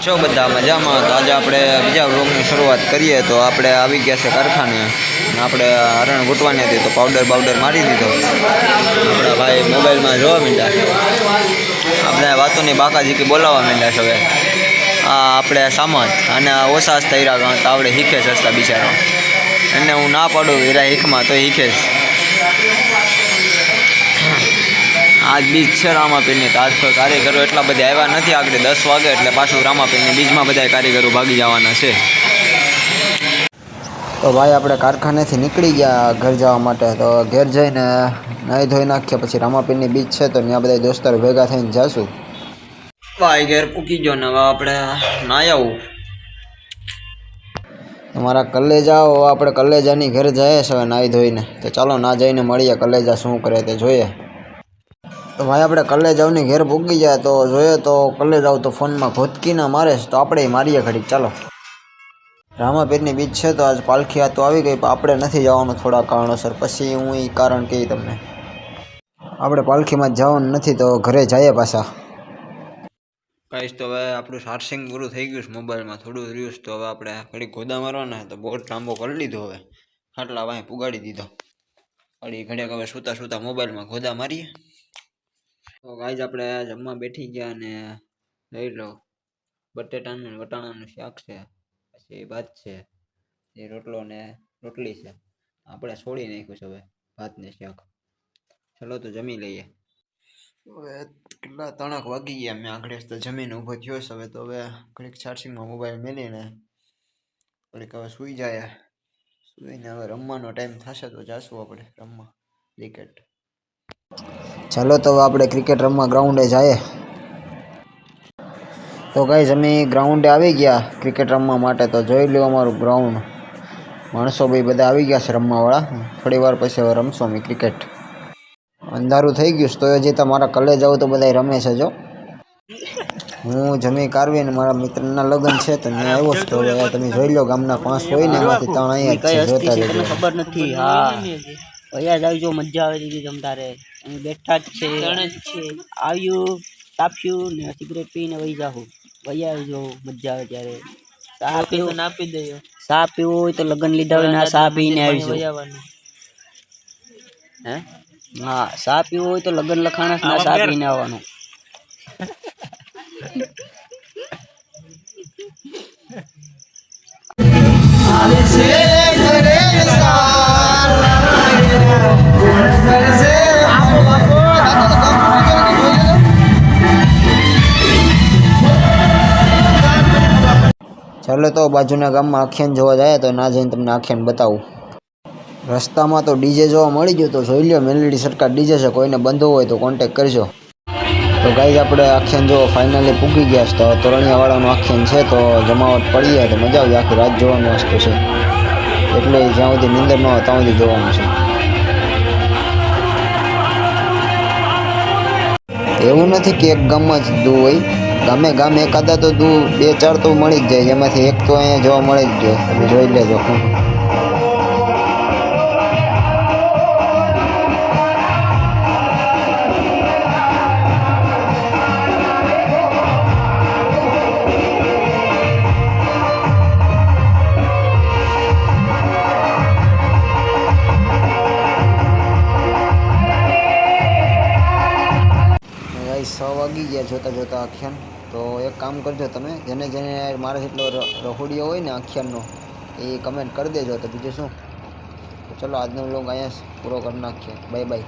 છો બધા મજામાં? તો આજે આપણે બીજા વ્લોગની શરૂઆત કરીએ. તો આપણે આવી ગયા છે કારખાને. આપણે હરણ ગૂંટવાની હતી તો પાવડર મારી દીધો. આપણા ભાઈ મોબાઈલમાં જોવા માંડ્યા. આપણે વાતોની બાકાજીકી બોલાવવા માંડ્યા છે. હવે આપણે સામત અને ઓછા થઈ રહ્યા તો આપણે શીખે સસ્તા બિચારા. એને હું ના પાડું હીરા હીખમાં તો શીખે જ. આજ બીજ છે રામાપીરની. તો આજ કોઈ કારીગરો એટલા બધા આવ્યા નથી. આગળ 10 વાગે એટલે પાછું રામાપીરની બીજમાં બધા કારીગરો ભાગી જવાના છે. તો ભાઈ આપણે કારખાનેથી નીકળી ગયા ઘર જવા માટે. તો ઘેર જઈને નાહી ધોઈ નાખીએ. પછી રામાપીરની બીજ છે તો ત્યાં બધા દોસ્તારો ભેગા થઈને જઈશું. ભાઈ ઘેર પૂકી ગયો ને હવે આપણે નાહી આવું. તમારા કલેજા આપણે કલેજાની ઘરે જઈએ છે હવે નાહી ધોઈને. તો ચાલો ના જઈને મળીએ કલેજા શું કરે તે જોઈએ. તો ભાઈ આપણે કલેજાવની ઘેર પૂગી જાય તો જોઈએ તો કલેજાવ તો ફોનમાં ઘોતકી ના મારે છે. તો આપણે મારીએ ઘડીક ચાલો. રામાપીરની બીજ છે તો આજ પાલખી આ તો આવી ગઈ. પણ આપણે નથી જવાનું થોડા કારણોસર. પછી હું એ કારણ કહી તમને. આપણે પાલખીમાં જવાનું નથી તો ઘરે જઈએ પાછા. કહીશ તો હવે આપણું ચાર્જિંગ પૂરું થઈ ગયું છે મોબાઈલમાં. થોડું રહ્યું છે તો હવે આપણે ઘડીક ગોદા મારવાના. તો બોટ લાંબો કરી લીધો. હવે ખાટલા વાંહે પુગાડી દીધો. ઘડીક હવે સૂતા મોબાઈલમાં ગોદા મારીએ. તો ગાઈઝ આપણે જમવા બેઠી ગયા અને લઈ લો બટેટાનું વટાણાનું શાક છે, પછી ભાત છે, એ રોટલો ને રોટલી છે. આપણે છોડી નાખ્યું છે હવે ભાત ને શાક. ચલો તો જમી લઈએ. હવે કેટલા 3 વાગી ગયા. મેં આગળ તો જમીને ઊભો થયો છે. હવે તો હવે ઘડીક ચાર્જિંગમાં મોબાઈલ મેલીને ઘડીક હવે સૂઈ જાય. સૂઈને હવે રમવાનો ટાઈમ થશે તો જાશું આપણે રમવા ક્રિકેટ. ચાલો તો આપણે ક્રિકેટ રમવા ગ્રાઉન્ડે જઈએ. તો ગાઈઝ અમે ગ્રાઉન્ડે આવી ગયા ક્રિકેટ રમવા માટે. તો જોઈ લો અમારું ગ્રાઉન્ડ. માણસો ભાઈ બધા આવી ગયા છે રમવાવાળા. થોડી વાર પછી હવે રમશો અમે ક્રિકેટ. અંધારું થઈ ગયું તો હજી તમારા કલે જાવ તો બધા રમે છે. જો હું જમી કારવી ને મારા મિત્રના લગ્ન છે તો ત્યાં આવ્યો છું. તો હવે તમે જોઈ લો ગામના 5 હોય ને એમાંથી 3 અહીંયા જ જોતા રહેજો. ખબર નથી. હા ભૈયા જાવજો મજા આવે દીદી તમતારે. અહીં બેઠા જ છે આવ્યું તાપ્યું ને સિગરેટ પીને વહી જાઉં. ભૈયા આવજો મજા આવે ત્યારે. ચા પીવું આપી દેજો. ચા પીવું હોય તો લગ્ન લીધા હોય ને ચા પીને આવજો. હે હા ચા પીવું હોય તો લગ્ન લખાણા ના ચા પીને આવવાનું. ચાલો તો બાજુના ગામમાં આખ્યાન જોવા જાય તો ના જઈને તમને આખ્યાન બતાવું. રસ્તામાં તો ડીજે જોવા મળી ગયું. તો જોઈ લો મેલડી સરકાર ડીજે છે. કોઈને બંધવું હોય તો કોન્ટેક કરજો. તો ગાઈઝ આપણે આખ્યાન જો ફાઇનલી પૂગી ગયા છે. તો તોરણિયાવાળાનું આખ્યાન છે તો જમાવટ પડી તો મજા આવી. આખી રાત જોવાનું વસ્તુ છે એટલે જ્યાં સુધી નીંદર ન હોય ત્યાં સુધી જોવાનું છે. એવું નથી કે એક ગામમાં જ દૂ હોય. ગામે એકાદા તો દૂ 2-4 તો મળી જ જાય. જેમાંથી એક તો અહીંયા જોવા મળે જ ગયો. તમે જોઈ લેજો. વાગી ગયા જોતા આખ્યાન. તો એક કામ કરજો તમે જેને મારે જેટલો રહોડિયો હોય ને આખ્યાનનો એ કમેન્ટ કરી દેજો. તો બીજું શું. તો ચલો આજનો વ્લોગ અહીંયા પૂરો કરી નાખીએ. Bye bye.